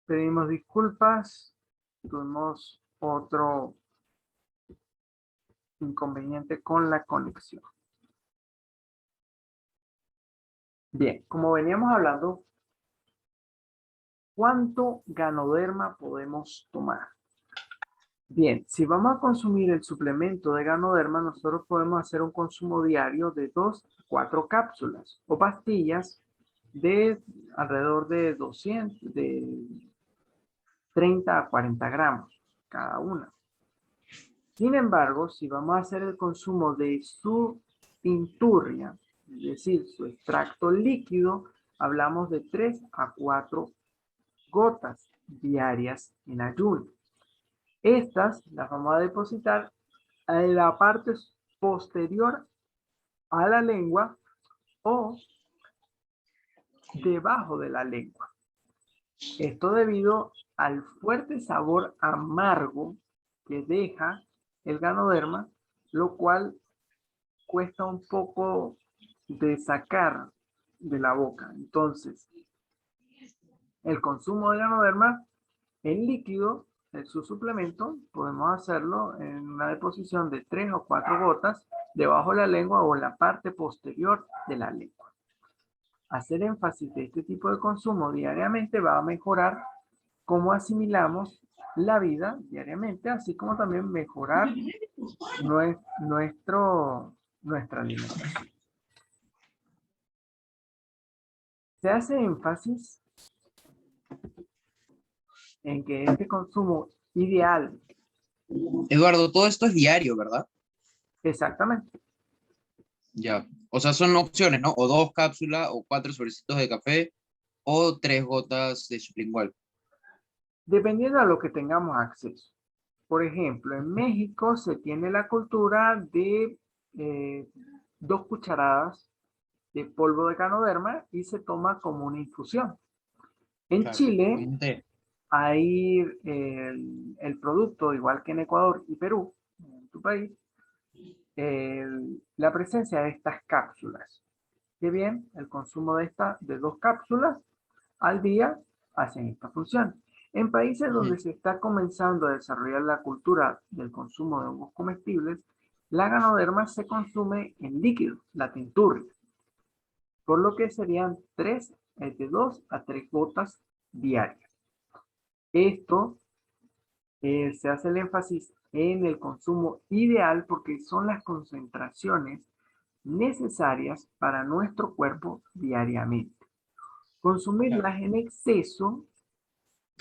Pedimos disculpas. Tuvimos otro inconveniente con la conexión. Bien, como veníamos hablando, ¿cuánto Ganoderma podemos tomar? Bien, si vamos a consumir el suplemento de Ganoderma, nosotros podemos hacer un consumo diario de 2 a 4 cápsulas o pastillas de alrededor de 30 a 40 gramos cada una. Sin embargo, si vamos a hacer el consumo de su pinturria, es decir, su extracto líquido, hablamos de 3 a 4 gotas diarias en ayuno. Estas las vamos a depositar en la parte posterior a la lengua o debajo de la lengua. Esto debido al fuerte sabor amargo que deja el Ganoderma, lo cual cuesta un poco de sacar de la boca. Entonces, el consumo de Ganoderma en líquido, en su suplemento, podemos hacerlo en una deposición de 3 o 4 gotas debajo de la lengua o en la parte posterior de la lengua. Hacer énfasis de este tipo de consumo diariamente va a mejorar cómo asimilamos la vida diariamente, así como también mejorar nuestra alimentación. Se hace énfasis en que este consumo ideal, Eduardo, todo esto es diario, ¿verdad? exactamente, Ya. O sea, son opciones, ¿no? O 2 cápsulas, o 4 sobrecitos de café, o 3 gotas de sublingual. dependiendo a lo que tengamos acceso. Por ejemplo, en México se tiene la cultura de 2 cucharadas de polvo de Ganoderma y se toma como una infusión. En Claro. Chile Obviamente. hay el producto, igual que en Ecuador y Perú, en tu país, la presencia de estas cápsulas. Que bien, el consumo de 2 cápsulas al día hacen esta función. En países donde se está comenzando a desarrollar la cultura del consumo de hongos comestibles, la Ganoderma se consume en líquido, la tinturria, por lo que serían de 2 a 3 gotas diarias. Esto se hace el énfasis en el consumo ideal porque son las concentraciones necesarias para nuestro cuerpo diariamente. Claro. Consumirlas en exceso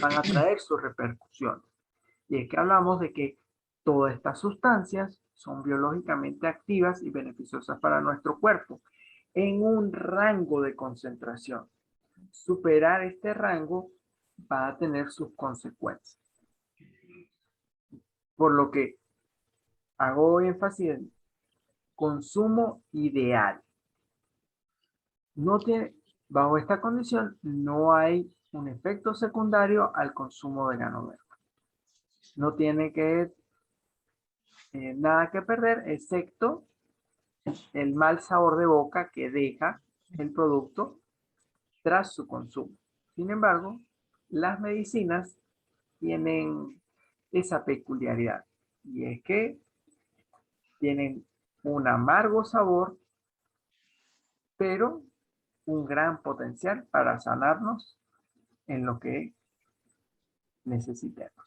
van a traer sus repercusiones. Y es que hablamos de que todas estas sustancias son biológicamente activas y beneficiosas para nuestro cuerpo en un rango de concentración. Superar este rango va a tener sus consecuencias. Por lo que hago énfasis en consumo ideal. No tiene, bajo esta condición no hay un efecto secundario al consumo de Ganoderma. No tiene nada que perder, excepto el mal sabor de boca que deja el producto tras su consumo. Sin embargo, las medicinas tienen esa peculiaridad y es que tienen un amargo sabor, pero un gran potencial para sanarnos en lo que necesitemos.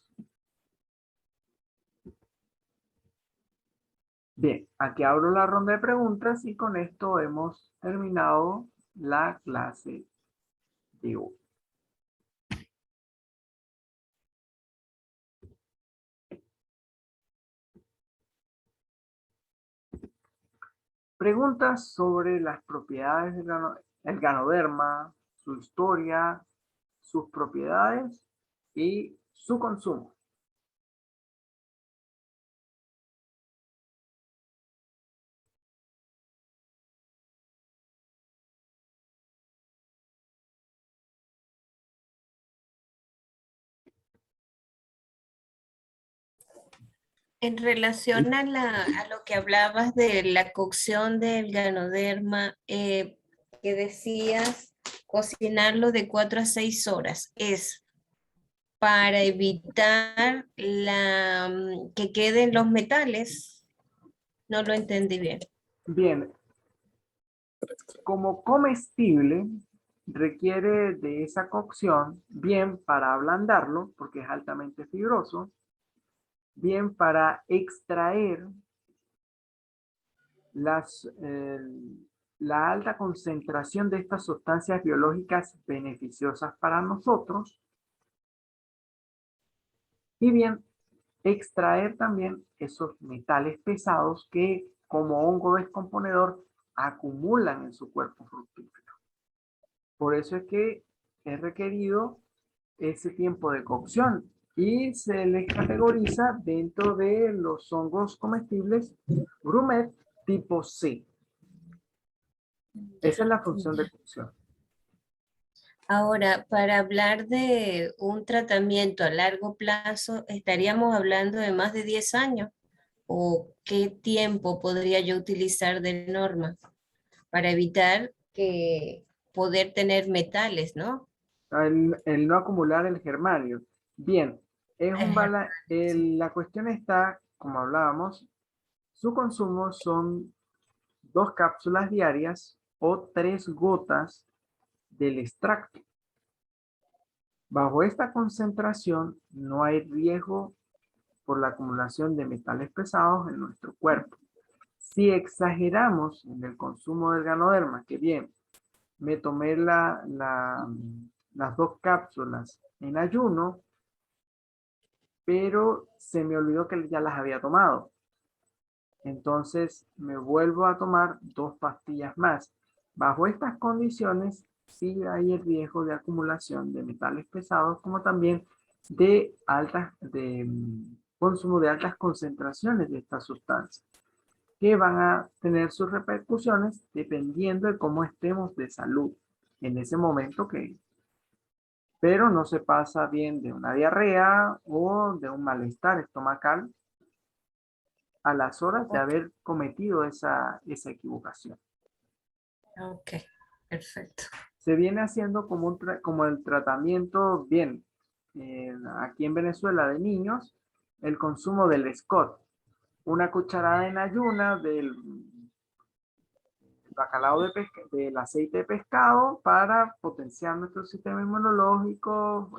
Bien, aquí abro la ronda de preguntas y con esto hemos terminado la clase de hoy. Preguntas sobre las propiedades del Ganoderma, su historia, sus propiedades y su consumo. En relación a lo que hablabas de la cocción del Ganoderma, que decías cocinarlo de 4 a 6 horas, ¿es para evitar que queden los metales. No lo entendí bien. Bien, como comestible, requiere de esa cocción, bien para ablandarlo, porque es altamente fibroso, bien para extraer las, la alta concentración de estas sustancias biológicas beneficiosas para nosotros, y bien, extraer también esos metales pesados que como hongo descomponedor acumulan en su cuerpo fructífero. Por eso es que es requerido ese tiempo de cocción y se les categoriza dentro de los hongos comestibles Brumet tipo C. Esa es la función de cocción. Ahora, para hablar de un tratamiento a largo plazo, ¿estaríamos hablando de más de 10 años? ¿O qué tiempo podría yo utilizar de norma para evitar que poder tener metales, ¿no? El no acumular el germanio. Bien, es un la cuestión está, como hablábamos, su consumo son 2 cápsulas diarias o 3 gotas del extracto. Bajo esta concentración no hay riesgo por la acumulación de metales pesados en nuestro cuerpo. Si exageramos en el consumo del ganoderma, que bien, me tomé las 2 cápsulas en ayuno, pero se me olvidó que ya las había tomado. Entonces me vuelvo a tomar 2 pastillas más. Bajo estas condiciones, sí hay el riesgo de acumulación de metales pesados, como también de consumo de altas concentraciones de estas sustancias, que van a tener sus repercusiones dependiendo de cómo estemos de salud en ese momento pero no se pasa bien de una diarrea o de un malestar estomacal a las horas de Ok, haber cometido esa equivocación. ok, perfecto. Se viene haciendo como el tratamiento, bien, aquí en Venezuela de niños, el consumo del Scott. Una cucharada en ayuna del bacalao del aceite de pescado para potenciar nuestro sistema inmunológico,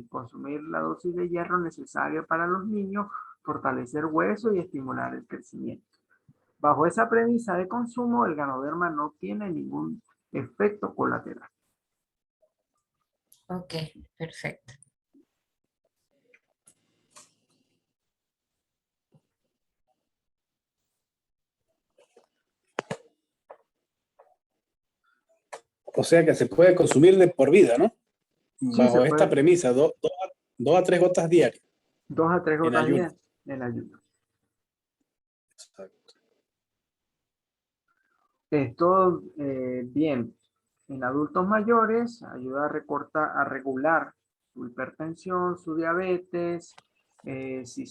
consumir la dosis de hierro necesaria para los niños, fortalecer huesos y estimular el crecimiento. Bajo esa premisa de consumo, el ganoderma no tiene ningún efecto colateral. Ok, perfecto. O sea que se puede consumir de por vida, ¿no? Sí, se Bajo esta puede premisa, 2 a 3 gotas diarias 2 a 3 en gotas ayuno. diarias en ayuno. Exacto. Esto, bien, en adultos mayores ayuda a regular su hipertensión, su diabetes, si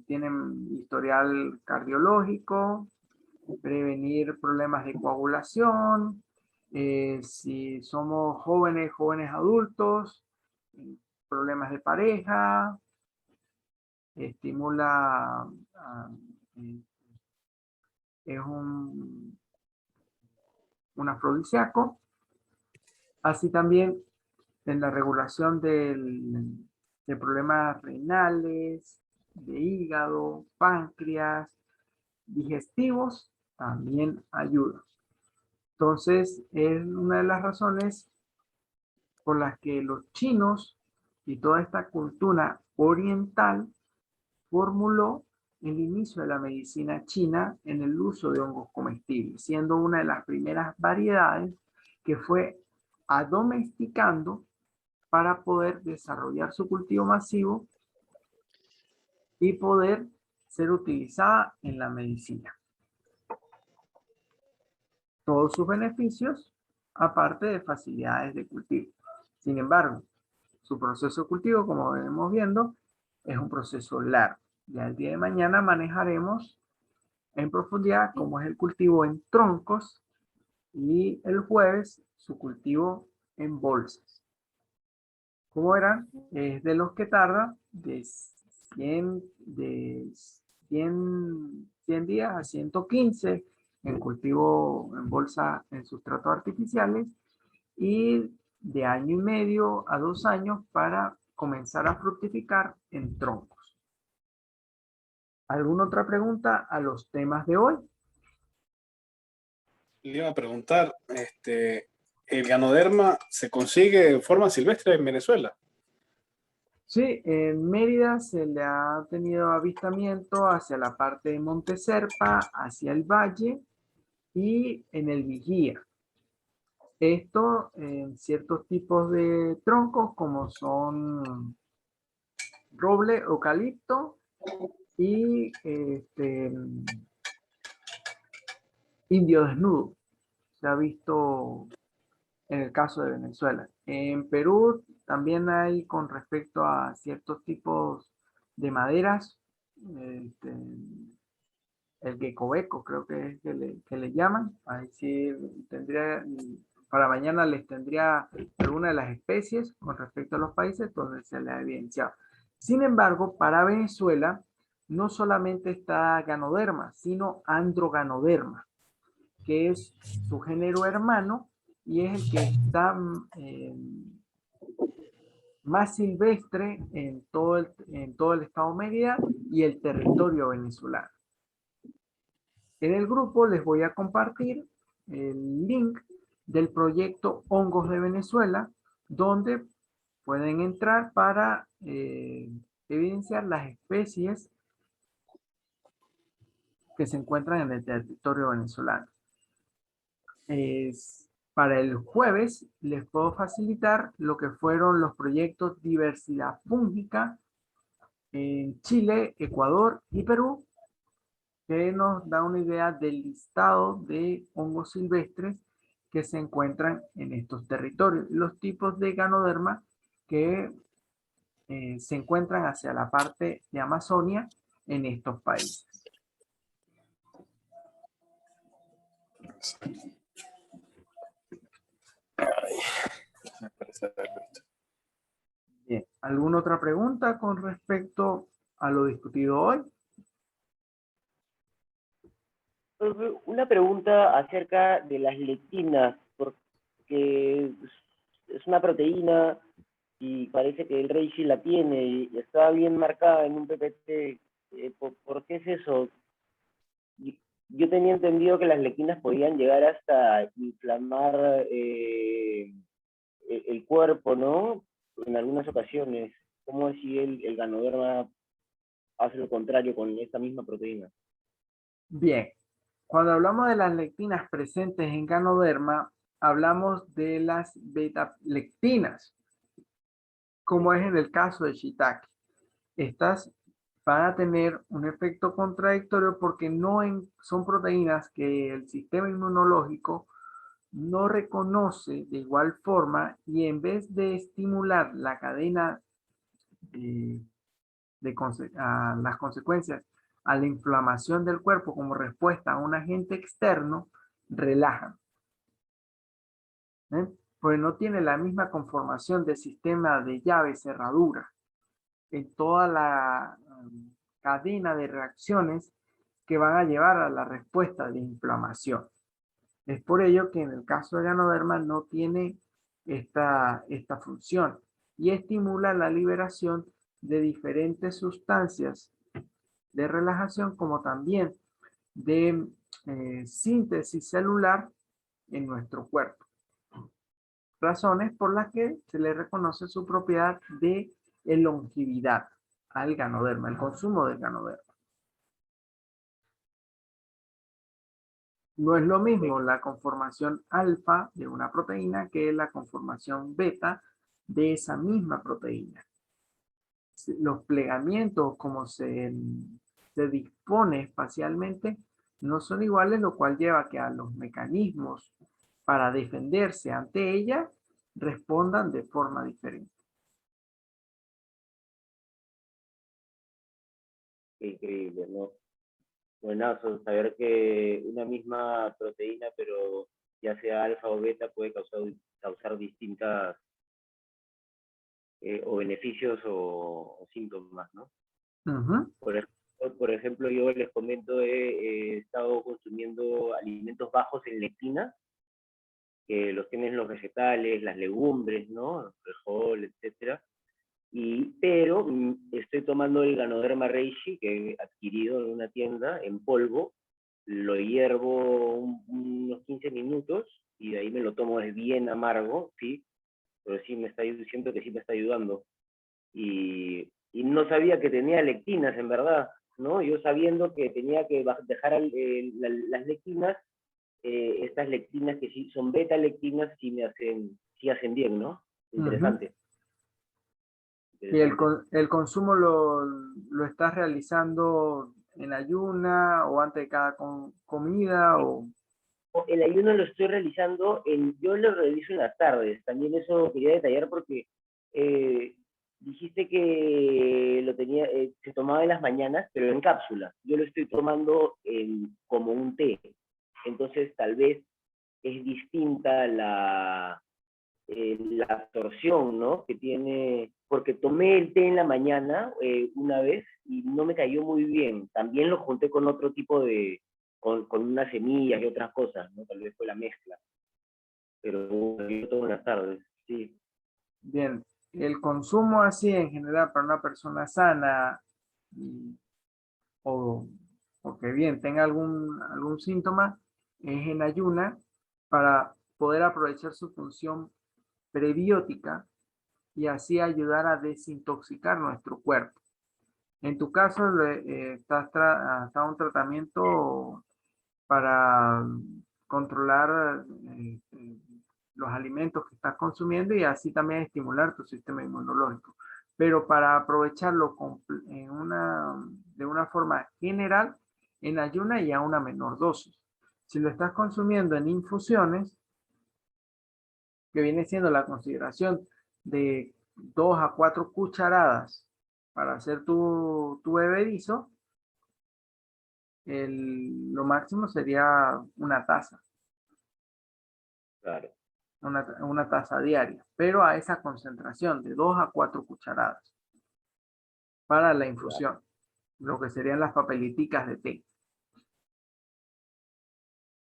tienen historial cardiológico, prevenir problemas de coagulación, si somos jóvenes adultos, problemas de pareja, estimula, eh, es un afrodisíaco, así también en la regulación de problemas renales, de hígado, páncreas, digestivos, también ayuda. Entonces, es una de las razones por las que los chinos y toda esta cultura oriental formuló el inicio de la medicina china en el uso de hongos comestibles, siendo una de las primeras variedades que fue adomesticando para poder desarrollar su cultivo masivo y poder ser utilizada en la medicina. Todos sus beneficios, aparte de facilidades de cultivo. Sin embargo, su proceso de cultivo, como venimos viendo, es un proceso largo. Ya el día de mañana manejaremos en profundidad cómo es el cultivo en troncos y el jueves su cultivo en bolsas. ¿Cómo eran? Es de los que tarda de 100 días a 115 en cultivo en bolsa en sustratos artificiales y de año y medio a 2 años para comenzar a fructificar en troncos. ¿Alguna otra pregunta a los temas de hoy? Le iba a preguntar, ¿el ganoderma se consigue de forma silvestre en Venezuela? Sí, en Mérida se le ha tenido avistamiento hacia la parte de Monte Serpa, hacia el valle y en el Vigía. Esto en ciertos tipos de troncos como son roble, eucalipto y indio desnudo. Se ha visto en el caso de Venezuela. En Perú también hay con respecto a ciertos tipos de maderas, este, el geckobeco creo que es que le llaman. Ahí sí tendría, para mañana les tendría alguna de las especies con respecto a los países donde se le ha evidenciado. Sin embargo, para Venezuela no solamente está Ganoderma, sino Androganoderma, que es su género hermano y es el que está más silvestre en todo el estado Mérida y el territorio venezolano. En el grupo les voy a compartir el link del proyecto Hongos de Venezuela, donde pueden entrar para evidenciar las especies que se encuentran en el territorio venezolano. Para el jueves les puedo facilitar lo que fueron los proyectos Diversidad Fúngica en Chile, Ecuador y Perú, que nos da una idea del listado de hongos silvestres que se encuentran en estos territorios, los tipos de ganoderma que se encuentran hacia la parte de Amazonia en estos países. Me parece haberlo visto. Bien, ¿alguna otra pregunta con respecto a lo discutido hoy? Una pregunta acerca de las lectinas, porque es una proteína y parece que el Reishi la tiene y está bien marcada en un PPT. ¿Por qué es eso? Yo tenía entendido que las lectinas podían llegar hasta inflamar el cuerpo, ¿no? En algunas ocasiones. ¿Cómo es si el ganoderma hace lo contrario con esta misma proteína? Bien, cuando hablamos de las lectinas presentes en ganoderma, hablamos de las beta-lectinas, como es en el caso de shiitake. Estas van a tener un efecto contradictorio porque son proteínas que el sistema inmunológico no reconoce de igual forma y en vez de estimular la cadena eh, a las consecuencias a la inflamación del cuerpo como respuesta a un agente externo, relajan. Pues no tiene la misma conformación del sistema de llave cerradura en toda la cadena de reacciones que van a llevar a la respuesta de inflamación. Es por ello que en el caso de Ganoderma no tiene esta función y estimula la liberación de diferentes sustancias de relajación como también de síntesis celular en nuestro cuerpo. Razones por las que se le reconoce su propiedad de longevidad al ganoderma, el consumo del ganoderma. No es lo mismo la conformación alfa de una proteína que la conformación beta de esa misma proteína. Los plegamientos, como se dispone espacialmente, no son iguales, lo cual lleva a que a los mecanismos para defenderse ante ella respondan de forma diferente. Qué increíble, ¿no? Buenazo saber que una misma proteína, pero ya sea alfa o beta, puede causar distintas o beneficios o síntomas, ¿no? Ujú. Por ejemplo, yo les comento, he estado consumiendo alimentos bajos en lectina, que los tienen los vegetales, las legumbres, ¿no? El frijol, etcétera. Pero estoy tomando el Ganoderma Reishi que he adquirido en una tienda en polvo, lo hiervo unos 15 minutos y de ahí me lo tomo, es bien amargo, sí, pero sí me está, siento que sí me está ayudando. Y no sabía que tenía lectinas, en verdad, ¿no? Yo sabiendo que tenía que dejar las lectinas, estas lectinas que sí son beta-lectinas, sí hacen bien, ¿no? Ujú. Interesante. ¿Y Interesante. el consumo lo estás realizando en ayuna o antes de cada comida? O... El ayuno lo estoy realizando, yo lo realizo en las tardes. También eso quería detallar porque eh, dijiste que lo tenía, se tomaba en las mañanas, pero en cápsula. Yo lo estoy tomando como un té. Entonces tal vez es distinta la absorción, ¿no? Que tiene, porque tomé el té en la mañana una vez y no me cayó muy bien. También lo junté con otro tipo de, con unas semillas y otras cosas, ¿no? Tal vez fue la mezcla, pero yo tomo en las tardes, sí. Bien, el consumo así en general para una persona sana y- o, o que bien tenga algún síntoma es en ayuna para poder aprovechar su función prebiótica y así ayudar a desintoxicar nuestro cuerpo. En tu caso, has dado un tratamiento para controlar los alimentos que estás consumiendo y así también estimular tu sistema inmunológico. Pero para aprovecharlo de una forma general, en ayuna y a una menor dosis. Si lo estás consumiendo en infusiones, que viene siendo la consideración de 2 a 4 cucharadas para hacer tu bebedizo, lo máximo sería una taza, Claro, una taza diaria, pero a esa concentración de 2 a 4 cucharadas para la claro, infusión, lo que serían las papeliticas de té.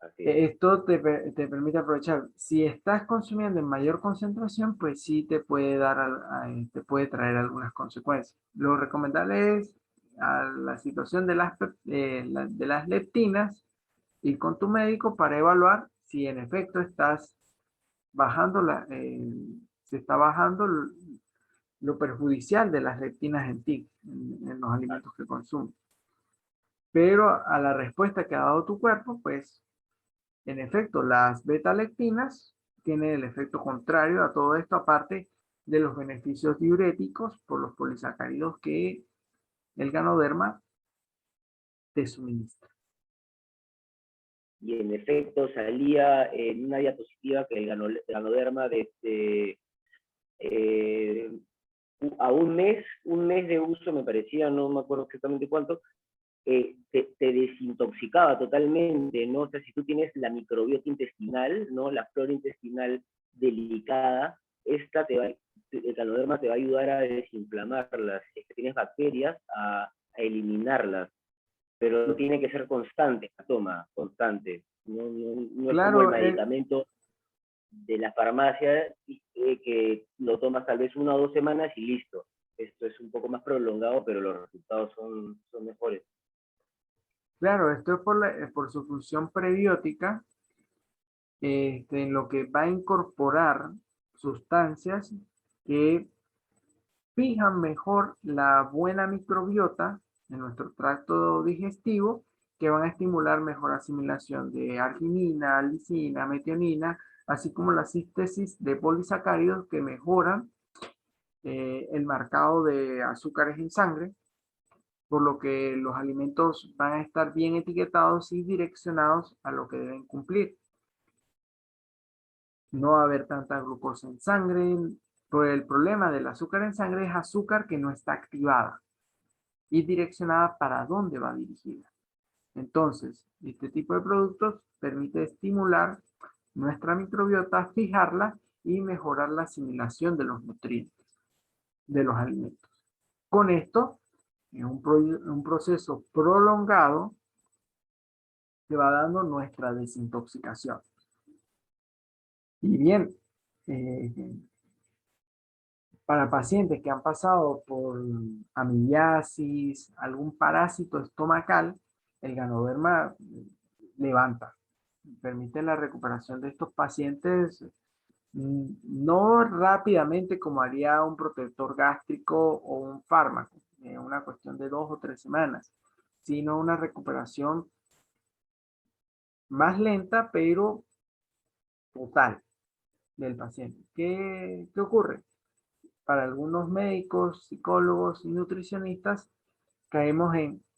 así es. Esto te permite aprovechar. Si estás consumiendo en mayor concentración, pues sí te puede te puede traer algunas consecuencias. Lo recomendable es a la situación de las leptinas ir con tu médico para evaluar si en efecto se está bajando lo perjudicial de las leptinas en ti, en los alimentos que consumes. Pero a la respuesta que ha dado tu cuerpo, pues en efecto, las beta-lectinas tienen el efecto contrario a todo esto, aparte de los beneficios diuréticos por los polisacáridos que el Ganoderma te suministra. Y en efecto salía en una diapositiva que el Ganoderma eh, a un mes de uso, me parecía, no me acuerdo exactamente cuánto, te desintoxicaba totalmente, ¿no? O sea, si tú tienes la microbiota intestinal, ¿no? La flora intestinal delicada, el Ganoderma te va a ayudar a desinflamarlas. Si es que tienes bacterias, a eliminarlas. Pero no tiene que ser constante la toma, constante. No es como el Claro, medicamento de la farmacia que lo tomas tal vez 1 o 2 semanas y listo. Esto es un poco más prolongado, pero los resultados son mejores. claro, esto es por su función prebiótica, en lo que va a incorporar sustancias que fijan mejor la buena microbiota en nuestro tracto digestivo, que van a estimular mejor asimilación de arginina, lisina, metionina, así como la síntesis de polisacáridos que mejoran el marcado de azúcares en sangre, por lo que los alimentos van a estar bien etiquetados y direccionados a lo que deben cumplir. No va a haber tanta glucosa en sangre. Por el problema del azúcar en sangre es azúcar que no está activada y direccionada para dónde va dirigida. Entonces, este tipo de productos permite estimular nuestra microbiota, fijarla y mejorar la asimilación de los nutrientes. de los alimentos. Con esto, en un proceso prolongado, se va dando nuestra desintoxicación. Y bien, para pacientes que han pasado por amibiasis, algún parásito estomacal, el Ganoderma levanta, permite la recuperación de estos pacientes no rápidamente como haría un protector gástrico o un fármaco, en una cuestión de 2 o 3 semanas, sino una recuperación más lenta, pero total del paciente. ¿Qué ocurre? Para algunos médicos, psicólogos y nutricionistas,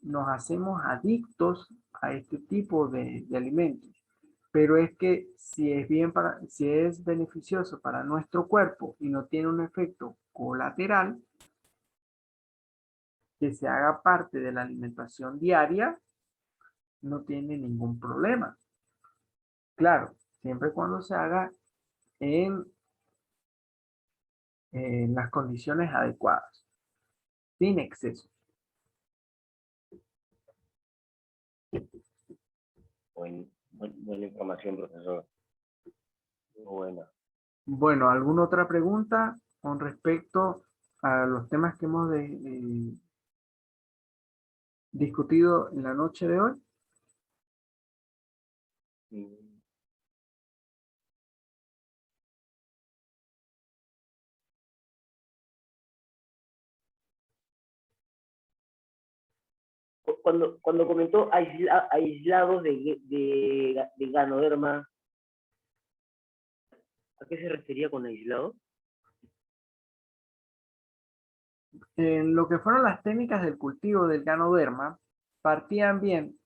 nos hacemos adictos a este tipo de alimentos. Pero es que si es beneficioso para nuestro cuerpo y no tiene un efecto colateral, que se haga parte de la alimentación diaria, no tiene ningún problema. Claro, siempre y cuando se haga en las condiciones adecuadas, sin exceso. Buena información, profesor. Muy buena. Bueno, ¿alguna otra pregunta con respecto a los temas que hemos discutido en la noche de hoy? Mm. Cuando comentó aislados de Ganoderma, ¿a qué se refería con aislado? En lo que fueron las técnicas del cultivo del Ganoderma, partían bien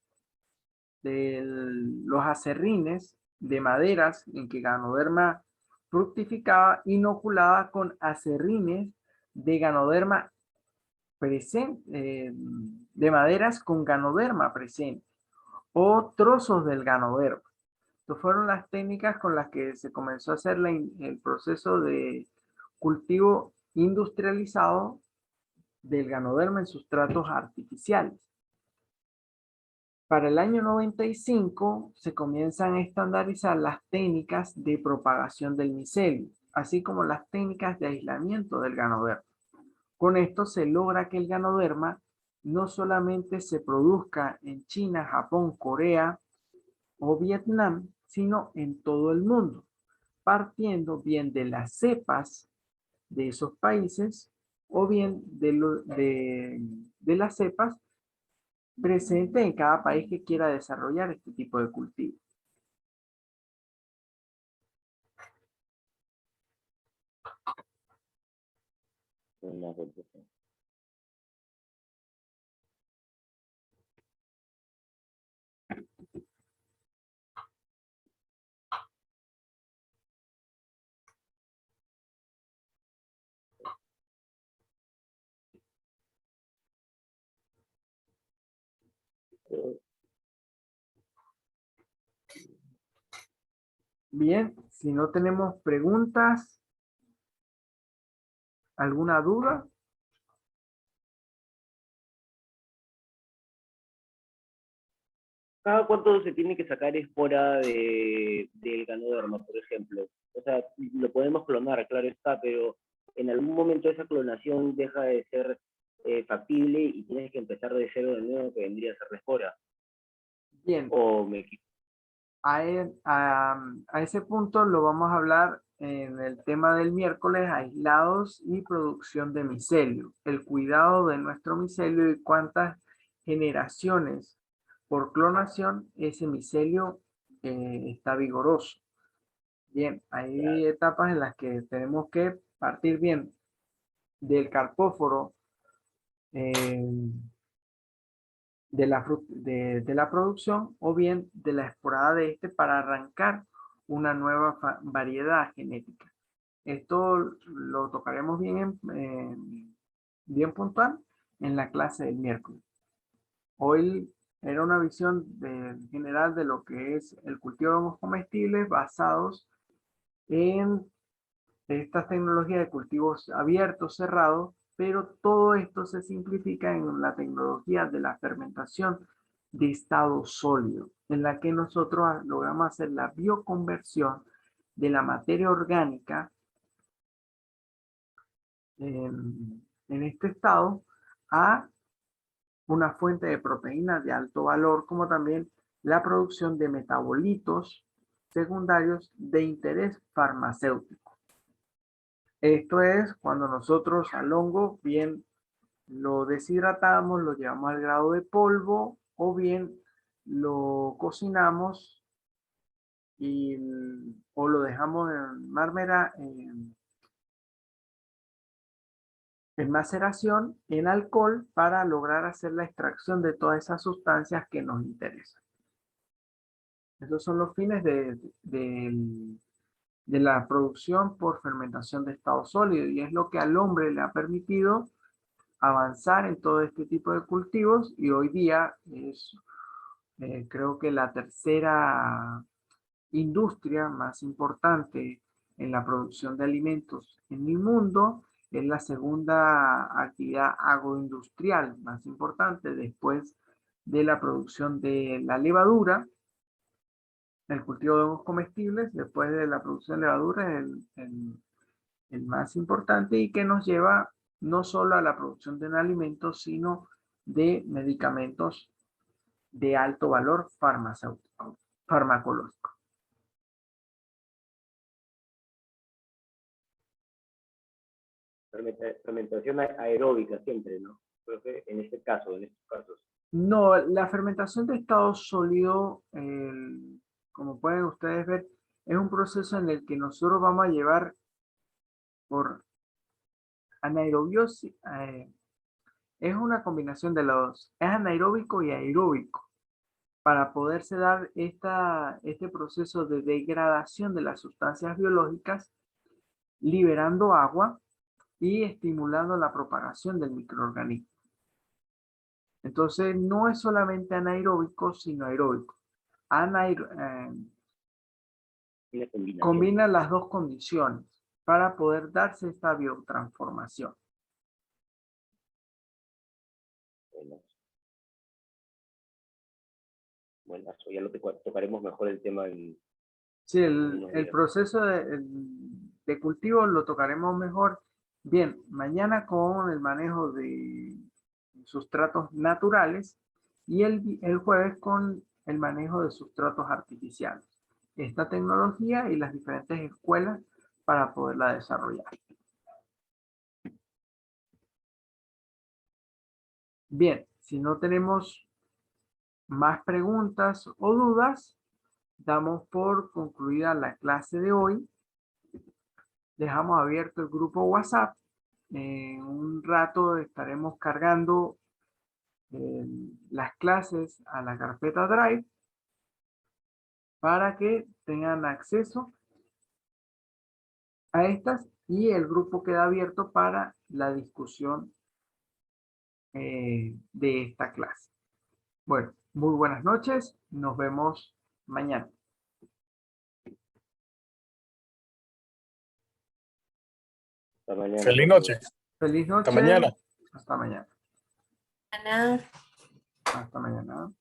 de los acerrines de maderas en que Ganoderma fructificaba, inoculada con acerrines de Ganoderma presente, de maderas con Ganoderma presente o trozos del Ganoderma. Estas fueron las técnicas con las que se comenzó a hacer el proceso de cultivo industrializado del Ganoderma en sustratos artificiales. Para el año 95 se comienzan a estandarizar las técnicas de propagación del micelio, así como las técnicas de aislamiento del Ganoderma. Con esto se logra que el Ganoderma no solamente se produzca en China, Japón, Corea o Vietnam, sino en todo el mundo, partiendo bien de las cepas de esos países o bien de las cepas presentes en cada país que quiera desarrollar este tipo de cultivo. Bien, si no tenemos preguntas, ¿alguna duda? ¿Cada cuánto se tiene que sacar espora del Ganoderma, por ejemplo? O sea, lo podemos clonar, claro está, pero en algún momento esa clonación deja de ser factible y tienes que empezar de cero de nuevo, que vendría a ser la espora. Bien, O me equivoco. a ese punto lo vamos a hablar en el tema del miércoles, aislados y producción de micelio. El cuidado de nuestro micelio y cuántas generaciones por clonación ese micelio está vigoroso. Bien, hay etapas en las que tenemos que partir bien del carpóforo de la producción o bien de la esporada de este para arrancar una nueva variedad genética. Esto lo tocaremos bien puntual en la clase del miércoles. Hoy era una visión general de lo que es el cultivo de hongos comestibles basados en estas tecnologías de cultivos abiertos, cerrados, pero todo esto se simplifica en la tecnología de la fermentación de estado sólido, en la que nosotros logramos hacer la bioconversión de la materia orgánica en este estado a una fuente de proteínas de alto valor, como también la producción de metabolitos secundarios de interés farmacéutico. Esto es cuando nosotros al hongo bien lo deshidratamos, lo llevamos al grado de polvo o bien lo cocinamos o lo dejamos en maceración en alcohol para lograr hacer la extracción de todas esas sustancias que nos interesan. Esos son los fines de la producción por fermentación de estado sólido y es lo que al hombre le ha permitido avanzar en todo este tipo de cultivos y hoy día es creo que la tercera industria más importante en la producción de alimentos en el mundo. Es la segunda actividad agroindustrial más importante después de la producción de la levadura, el cultivo de hongos comestibles, después de la producción de levadura es el más importante y que nos lleva no solo a la producción de un alimento, sino de medicamentos de alto valor farmacéutico, farmacológico. Fermentación aeróbica siempre, ¿no? Creo que en estos casos. No, la fermentación de estado sólido, como pueden ustedes ver, es un proceso en el que nosotros vamos a llevar por anaerobiosis. Es una combinación de los dos. Es anaeróbico y aeróbico para poderse dar este proceso de degradación de las sustancias biológicas, liberando agua y estimulando la propagación del microorganismo. Entonces, no es solamente anaeróbico, sino aeróbico. Combina las dos condiciones para poder darse esta biotransformación. Bueno, eso ya lo tocaremos mejor el tema en... Sí, el proceso de cultivo lo tocaremos mejor. Bien, mañana con el manejo de sustratos naturales y el jueves con el manejo de sustratos artificiales. Esta tecnología y las diferentes escuelas para poderla desarrollar. Bien, si no tenemos más preguntas o dudas, damos por concluida la clase de hoy. Dejamos abierto el grupo WhatsApp. En un rato estaremos cargando las clases a la carpeta Drive para que tengan acceso a estas y el grupo queda abierto para la discusión de esta clase. Bueno, muy buenas noches. Nos vemos mañana. Hasta mañana. Feliz noche. Feliz noche. Hasta mañana. Hasta mañana. Ana. Hasta mañana.